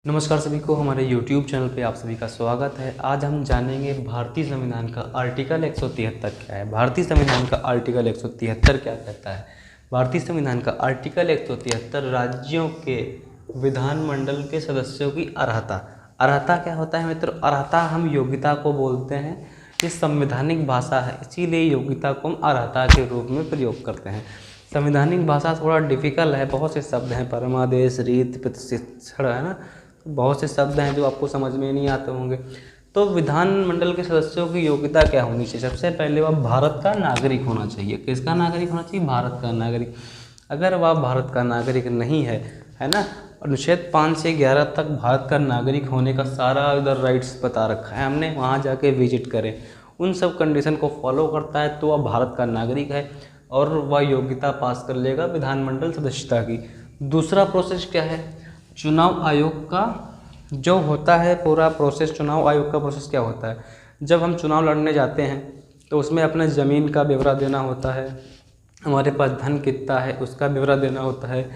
नमस्कार सभी को, हमारे YouTube चैनल पे आप सभी का स्वागत है। आज हम जानेंगे भारतीय संविधान का आर्टिकल 173 क्या है। भारतीय संविधान का आर्टिकल 173 क्या कहता है। भारतीय संविधान का आर्टिकल 173 राज्यों के विधानमंडल के सदस्यों की अर्हता क्या होता है मित्रों। अर्हता हम योग्यता को बोलते हैं। ये संवैधानिक भाषा है, इसीलिए योग्यता को हम अर्हता के रूप में प्रयोग करते हैं। संवैधानिक भाषा थोड़ा डिफिकल्ट है, बहुत से शब्द हैं, परमादेश, रीत, प्रशिक्षण, है ना, बहुत से शब्द हैं जो आपको समझ में नहीं आते होंगे। तो विधानमंडल के सदस्यों की योग्यता क्या होनी चाहिए। सबसे पहले वह भारत का नागरिक होना चाहिए। किसका नागरिक होना चाहिए? भारत का नागरिक। अगर वह भारत का नागरिक नहीं है ना, अनुच्छेद 5 से 11 तक भारत का नागरिक होने का सारा इधर राइट्स बता रखा है, हमने वहाँ जाके विजिट करें, उन सब कंडीशन को फॉलो करता है तो वह भारत का नागरिक है और वह योग्यता पास कर लेगा विधानमंडल सदस्यता की। दूसरा प्रोसेस क्या है? चुनाव आयोग का जो होता है पूरा प्रोसेस। चुनाव आयोग का प्रोसेस क्या होता है? जब हम चुनाव लड़ने जाते हैं तो उसमें अपने ज़मीन का ब्यौरा देना होता है, हमारे पास धन कितना है उसका ब्यौरा देना होता है,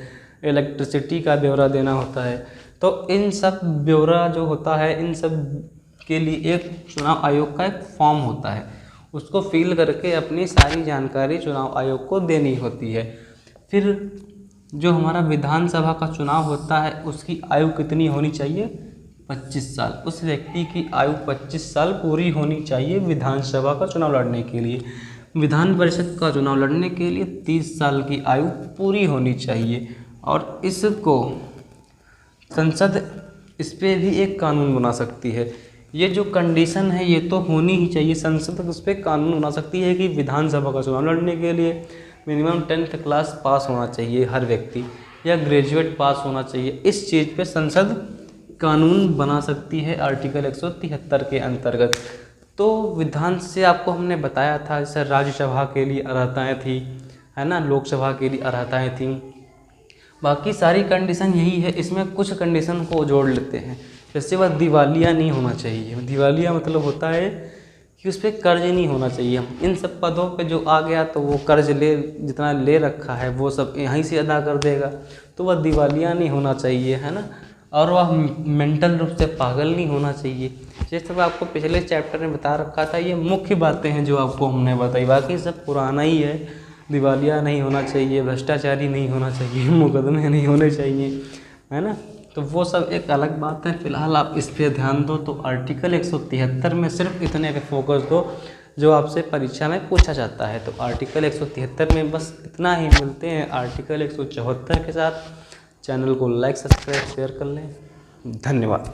इलेक्ट्रिसिटी का ब्यौरा देना होता है। तो इन सब ब्यौरा जो होता है, इन सब के लिए एक चुनाव आयोग का एक फॉर्म होता है, उसको फिल करके अपनी सारी जानकारी चुनाव आयोग को देनी होती है। फिर जो हमारा विधानसभा का चुनाव होता है उसकी आयु कितनी होनी चाहिए? 25 साल। उस व्यक्ति की आयु 25 साल पूरी होनी चाहिए विधानसभा का चुनाव लड़ने के लिए। विधान परिषद का चुनाव लड़ने के लिए 30 साल की आयु पूरी होनी चाहिए। और इसको संसद इस पर भी एक कानून बना सकती है। ये जो कंडीशन है ये तो होनी ही चाहिए, संसद उस पर कानून बना सकती है कि विधानसभा का चुनाव लड़ने के लिए मिनिमम 10th क्लास पास होना चाहिए हर व्यक्ति, या ग्रेजुएट पास होना चाहिए। इस चीज़ पे संसद कानून बना सकती है आर्टिकल 173 के अंतर्गत। तो विधान से आपको हमने बताया था, जैसे राज्यसभा के लिए अर्हताएँ थी, है ना, लोकसभा के लिए अर्हताएँ थी, बाकी सारी कंडीशन यही है। इसमें कुछ कंडीशन को जोड़ लेते हैं, जैसे वह दिवालिया नहीं होना चाहिए। दिवालिया मतलब होता है कि उस पर कर्ज नहीं होना चाहिए। हम इन सब पदों पे जो आ गया तो वो कर्ज जितना ले रखा है वो सब यहीं से अदा कर देगा, तो वह दिवालिया नहीं होना चाहिए, है ना। और वह मेंटल रूप से पागल नहीं होना चाहिए। ये सब आपको पिछले चैप्टर में बता रखा था, ये मुख्य बातें हैं जो आपको हमने बताई, बाकी सब पुराना ही है। दिवालिया नहीं होना चाहिए, भ्रष्टाचारी नहीं होना चाहिए, मुकदमे नहीं होने चाहिए, है ना। तो वो सब एक अलग बात है, फिलहाल आप इस पर ध्यान दो। तो आर्टिकल 173 में सिर्फ इतने पे फोकस दो जो आपसे परीक्षा में पूछा जाता है। तो आर्टिकल 173 में बस इतना ही। मिलते हैं आर्टिकल 174 के साथ। चैनल को लाइक, सब्सक्राइब, शेयर कर लें। धन्यवाद।